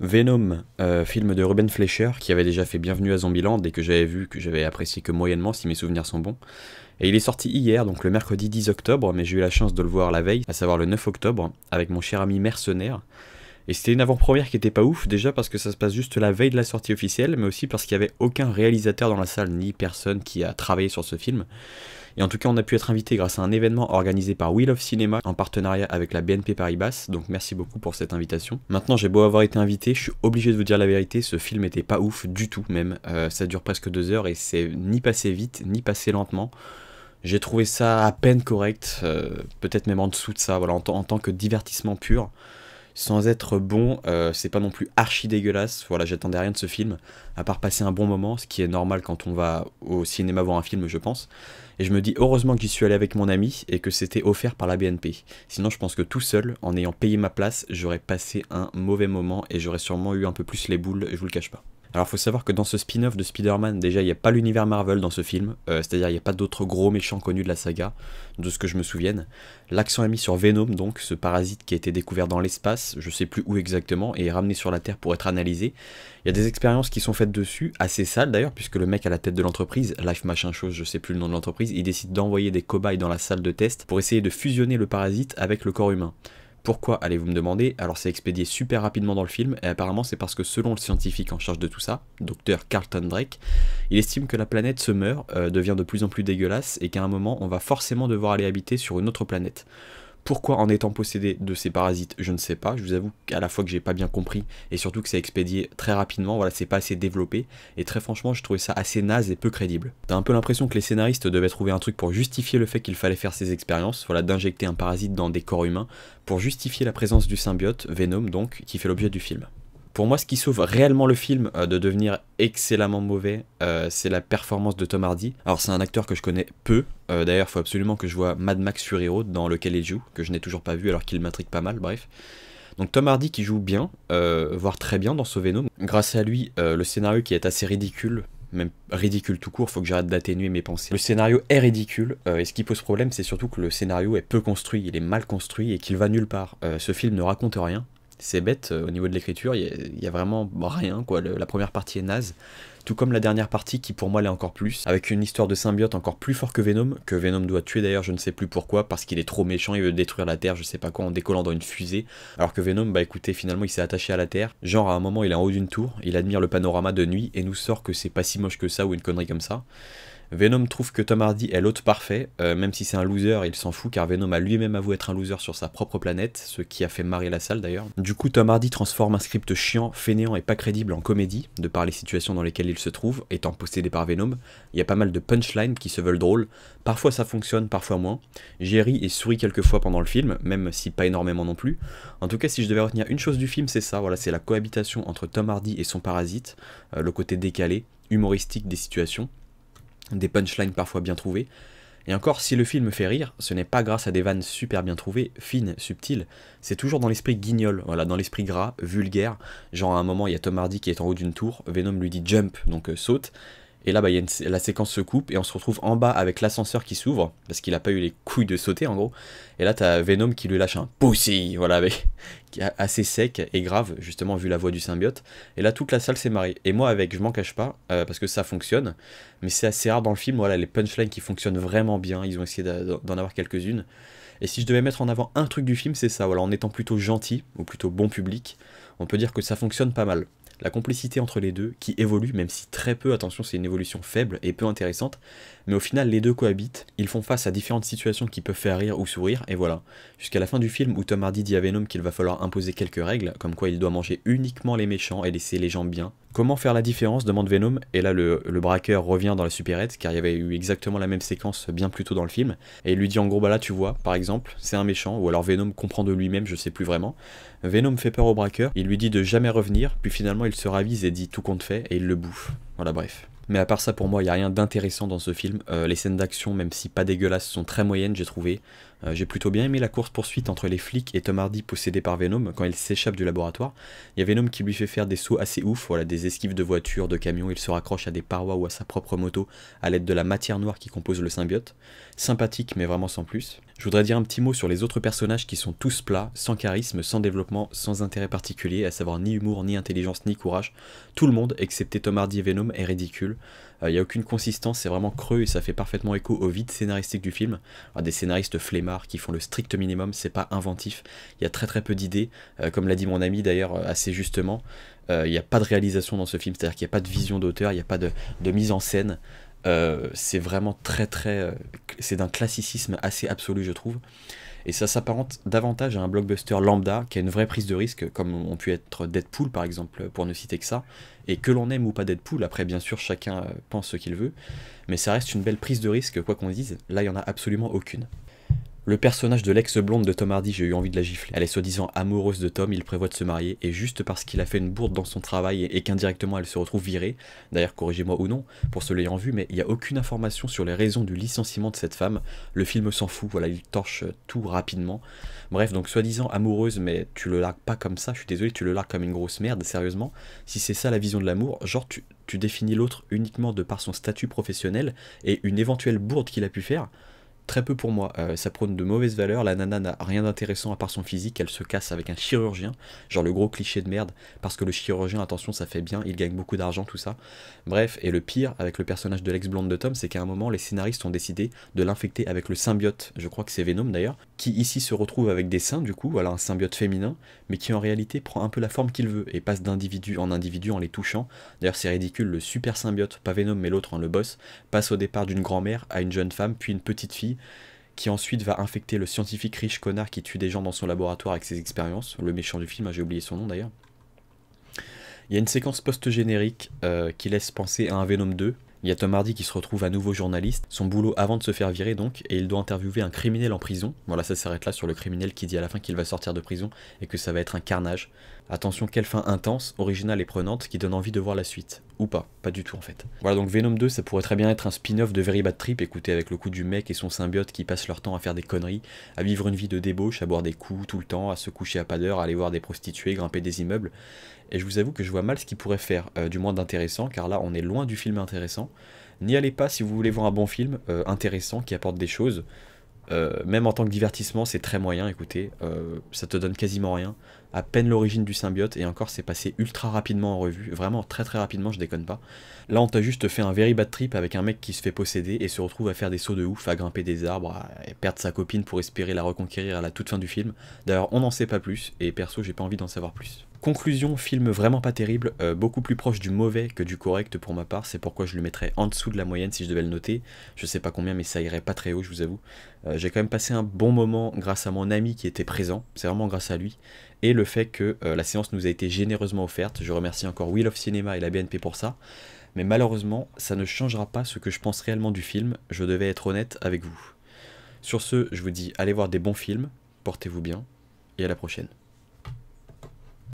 Venom, film de Ruben Fleischer, qui avait déjà fait Bienvenue à Zombieland et que j'avais vu, que j'avais apprécié que moyennement si mes souvenirs sont bons. Et il est sorti hier, donc le mercredi 10 octobre, mais j'ai eu la chance de le voir la veille, à savoir le 9 octobre, avec mon cher ami Mercenaire. Et c'était une avant-première qui était pas ouf, déjà parce que ça se passe juste la veille de la sortie officielle, mais aussi parce qu'il n'y avait aucun réalisateur dans la salle, ni personne qui a travaillé sur ce film. Et en tout cas, on a pu être invité grâce à un événement organisé par Wheel of Cinema en partenariat avec la BNP Paribas, donc merci beaucoup pour cette invitation. Maintenant, j'ai beau avoir été invité, je suis obligé de vous dire la vérité, ce film était pas ouf du tout même. Ça dure presque 2 heures et c'est ni passé vite, ni passé lentement. J'ai trouvé ça à peine correct, peut-être même en dessous de ça, voilà, en tant que divertissement pur. Sans être bon, c'est pas non plus archi dégueulasse, voilà, j'attendais rien de ce film, à part passer un bon moment, ce qui est normal quand on va au cinéma voir un film, je pense. Et je me dis heureusement que j'y suis allé avec mon ami et que c'était offert par la BNP. Sinon je pense que tout seul, en ayant payé ma place, j'aurais passé un mauvais moment et j'aurais sûrement eu un peu plus les boules, je vous le cache pas. Alors faut savoir que dans ce spin-off de Spider-Man, déjà il n'y a pas l'univers Marvel dans ce film, c'est-à-dire il n'y a pas d'autres gros méchants connus de la saga, de ce que je me souvienne. L'accent est mis sur Venom, donc ce parasite qui a été découvert dans l'espace, je sais plus où exactement, et est ramené sur la Terre pour être analysé. Il y a des expériences qui sont faites dessus, assez sales d'ailleurs, puisque le mec à la tête de l'entreprise, Life machin chose, je sais plus le nom de l'entreprise, il décide d'envoyer des cobayes dans la salle de test pour essayer de fusionner le parasite avec le corps humain. Pourquoi, allez-vous me demander? Alors c'est expédié super rapidement dans le film, et apparemment c'est parce que selon le scientifique en charge de tout ça, Dr Carlton Drake, il estime que la planète se meurt, devient de plus en plus dégueulasse, et qu'à un moment on va forcément devoir aller habiter sur une autre planète. Pourquoi en étant possédé de ces parasites, je ne sais pas, je vous avoue qu'à la fois que j'ai pas bien compris, et surtout que c'est expédié très rapidement, voilà, c'est pas assez développé, et très franchement je trouvais ça assez naze et peu crédible. T'as un peu l'impression que les scénaristes devaient trouver un truc pour justifier le fait qu'il fallait faire ces expériences, voilà, d'injecter un parasite dans des corps humains, pour justifier la présence du symbiote, Venom donc, qui fait l'objet du film. Pour moi, ce qui sauve réellement le film de devenir excellemment mauvais, c'est la performance de Tom Hardy. Alors c'est un acteur que je connais peu, d'ailleurs il faut absolument que je vois Mad Max Fury Road dans lequel il joue, que je n'ai toujours pas vu alors qu'il m'intrigue pas mal, bref. Donc Tom Hardy qui joue bien, voire très bien dans ce Venom. Grâce à lui, le scénario qui est assez ridicule, même ridicule tout court, faut que j'arrête d'atténuer mes pensées. Le scénario est ridicule, et ce qui pose problème c'est surtout que le scénario est peu construit, il est mal construit et qu'il va nulle part. Ce film ne raconte rien. C'est bête, au niveau de l'écriture, il y a vraiment rien, quoi. La première partie est naze, tout comme la dernière partie qui pour moi l'est encore plus, avec une histoire de symbiote encore plus fort que Venom doit tuer d'ailleurs, je ne sais plus pourquoi, parce qu'il est trop méchant, il veut détruire la Terre, je sais pas quoi, en décollant dans une fusée, alors que Venom, bah écoutez, finalement il s'est attaché à la Terre, genre à un moment il est en haut d'une tour, il admire le panorama de nuit et nous sort que c'est pas si moche que ça ou une connerie comme ça. Venom trouve que Tom Hardy est l'hôte parfait, même si c'est un loser, il s'en fout car Venom a lui-même avoué être un loser sur sa propre planète, ce qui a fait marrer la salle d'ailleurs. Du coup, Tom Hardy transforme un script chiant, fainéant et pas crédible en comédie, de par les situations dans lesquelles il se trouve, étant possédé par Venom. Il y a pas mal de punchlines qui se veulent drôles, parfois ça fonctionne, parfois moins. J'ai ri et souri quelques fois pendant le film, même si pas énormément non plus. En tout cas, si je devais retenir une chose du film, c'est ça, voilà, c'est la cohabitation entre Tom Hardy et son parasite, le côté décalé, humoristique des situations, des punchlines parfois bien trouvées. Et encore, si le film fait rire, ce n'est pas grâce à des vannes super bien trouvées, fines, subtiles, c'est toujours dans l'esprit guignol, voilà, dans l'esprit gras, vulgaire. Genre à un moment, il y a Tom Hardy qui est en haut d'une tour, Venom lui dit jump, donc saute, et là, bah, la séquence se coupe et on se retrouve en bas avec l'ascenseur qui s'ouvre, parce qu'il a pas eu les couilles de sauter en gros. Et là, t'as Venom qui lui lâche un pussy, voilà, avec, qui est assez sec et grave, justement, vu la voix du symbiote. Et là, toute la salle s'est marrée. Et moi, avec, je m'en cache pas, parce que ça fonctionne, mais c'est assez rare dans le film, voilà, les punchlines qui fonctionnent vraiment bien, ils ont essayé d'en avoir quelques-unes. Et si je devais mettre en avant un truc du film, c'est ça, voilà, en étant plutôt gentil, ou plutôt bon public, on peut dire que ça fonctionne pas mal. La complicité entre les deux, qui évolue, même si très peu, attention c'est une évolution faible et peu intéressante, mais au final les deux cohabitent, ils font face à différentes situations qui peuvent faire rire ou sourire, et voilà. Jusqu'à la fin du film où Tom Hardy dit à Venom qu'il va falloir imposer quelques règles, comme quoi il doit manger uniquement les méchants et laisser les gens bien. Comment faire la différence, demande Venom, et là le braqueur revient dans la supérette, car il y avait eu exactement la même séquence bien plus tôt dans le film, et il lui dit en gros bah là tu vois, par exemple, c'est un méchant, ou alors Venom comprend de lui-même, je sais plus vraiment. Venom fait peur au braqueur, il lui dit de jamais revenir, puis finalement il se ravise et dit tout compte fait, et il le bouffe. Voilà, bref. Mais à part ça, pour moi, il n'y a rien d'intéressant dans ce film. Les scènes d'action, même si pas dégueulasses, sont très moyennes, j'ai trouvé. J'ai plutôt bien aimé la course-poursuite entre les flics et Tom Hardy possédé par Venom quand il s'échappe du laboratoire. Il y a Venom qui lui fait faire des sauts assez ouf, voilà, des esquives de voitures, de camions, il se raccroche à des parois ou à sa propre moto à l'aide de la matière noire qui compose le symbiote. Sympathique, mais vraiment sans plus. Je voudrais dire un petit mot sur les autres personnages qui sont tous plats, sans charisme, sans développement, sans intérêt particulier, à savoir ni humour, ni intelligence, ni courage. Tout le monde, excepté Tom Hardy et Venom, est ridicule. Il n'y a aucune consistance, c'est vraiment creux et ça fait parfaitement écho au vide scénaristique du film. Alors, des scénaristes flemmards qui font le strict minimum, c'est pas inventif. Il y a très peu d'idées, comme l'a dit mon ami d'ailleurs assez justement. Il n'y a pas de réalisation dans ce film, c'est-à-dire qu'il n'y a pas de vision d'auteur, il n'y a pas de mise en scène. C'est vraiment c'est d'un classicisme assez absolu je trouve. Et ça s'apparente davantage à un blockbuster lambda qui a une vraie prise de risque, comme ont pu être Deadpool par exemple, pour ne citer que ça. Et que l'on aime ou pas Deadpool, après bien sûr chacun pense ce qu'il veut, mais ça reste une belle prise de risque quoi qu'on dise, là il n'y en a absolument aucune. Le personnage de l'ex-blonde de Tom Hardy, j'ai eu envie de la gifler. Elle est soi-disant amoureuse de Tom, il prévoit de se marier, et juste parce qu'il a fait une bourde dans son travail et qu'indirectement elle se retrouve virée, d'ailleurs corrigez-moi ou non, pour ceux l'ayant vu, mais il n'y a aucune information sur les raisons du licenciement de cette femme, le film s'en fout, voilà, il torche tout rapidement. Bref, donc soi-disant amoureuse, mais tu le largues pas comme ça, je suis désolé, tu le largues comme une grosse merde, sérieusement. Si c'est ça la vision de l'amour, genre tu définis l'autre uniquement de par son statut professionnel et une éventuelle bourde qu'il a pu faire. Très peu pour moi, ça prône de mauvaises valeurs, la nana n'a rien d'intéressant à part son physique, elle se casse avec un chirurgien, genre le gros cliché de merde, parce que le chirurgien, attention ça fait bien, il gagne beaucoup d'argent, tout ça. Bref, et le pire avec le personnage de l'ex-blonde de Tom, c'est qu'à un moment les scénaristes ont décidé de l'infecter avec le symbiote, je crois que c'est Venom d'ailleurs, qui ici se retrouve avec des seins du coup, voilà un symbiote féminin, mais qui en réalité prend un peu la forme qu'il veut, et passe d'individu en individu en les touchant. D'ailleurs c'est ridicule, le super symbiote, pas Venom mais l'autre, hein, le boss, passe au départ d'une grand-mère à une jeune femme, puis une petite fille, qui ensuite va infecter le scientifique riche connard qui tue des gens dans son laboratoire avec ses expériences, le méchant du film, j'ai oublié son nom d'ailleurs. Il y a une séquence post-générique qui laisse penser à un Venom 2. Il y a Tom Hardy qui se retrouve à nouveau journaliste, son boulot avant de se faire virer donc, et il doit interviewer un criminel en prison. Voilà, ça s'arrête là sur le criminel qui dit à la fin qu'il va sortir de prison et que ça va être un carnage. Attention, quelle fin intense, originale et prenante qui donne envie de voir la suite. Ou pas du tout en fait. Voilà, donc Venom 2, ça pourrait très bien être un spin-off de Very Bad Trip, écoutez, avec le coup du mec et son symbiote qui passent leur temps à faire des conneries, à vivre une vie de débauche, à boire des coups tout le temps, à se coucher à pas d'heure, à aller voir des prostituées, grimper des immeubles. Et je vous avoue que je vois mal ce qu'il pourrait faire, du moins d'intéressant, car là on est loin du film intéressant. N'y allez pas si vous voulez voir un bon film, intéressant, qui apporte des choses. Même en tant que divertissement, c'est très moyen, écoutez, ça te donne quasiment rien. À peine l'origine du symbiote, et encore c'est passé ultra rapidement en revue, vraiment très rapidement, je déconne pas. Là on t'a juste fait un very bad trip avec un mec qui se fait posséder et se retrouve à faire des sauts de ouf, à grimper des arbres, à perdre sa copine pour espérer la reconquérir à la toute fin du film. D'ailleurs on n'en sait pas plus, et perso j'ai pas envie d'en savoir plus. Conclusion, film vraiment pas terrible, beaucoup plus proche du mauvais que du correct pour ma part, c'est pourquoi je le mettrais en dessous de la moyenne si je devais le noter, je sais pas combien mais ça irait pas très haut je vous avoue. J'ai quand même passé un bon moment grâce à mon ami qui était présent, c'est vraiment grâce à lui, et le fait que la séance nous a été généreusement offerte, je remercie encore Wheel of Cinema et la BNP pour ça, mais malheureusement ça ne changera pas ce que je pense réellement du film, je devais être honnête avec vous. Sur ce, je vous dis allez voir des bons films, portez-vous bien, et à la prochaine.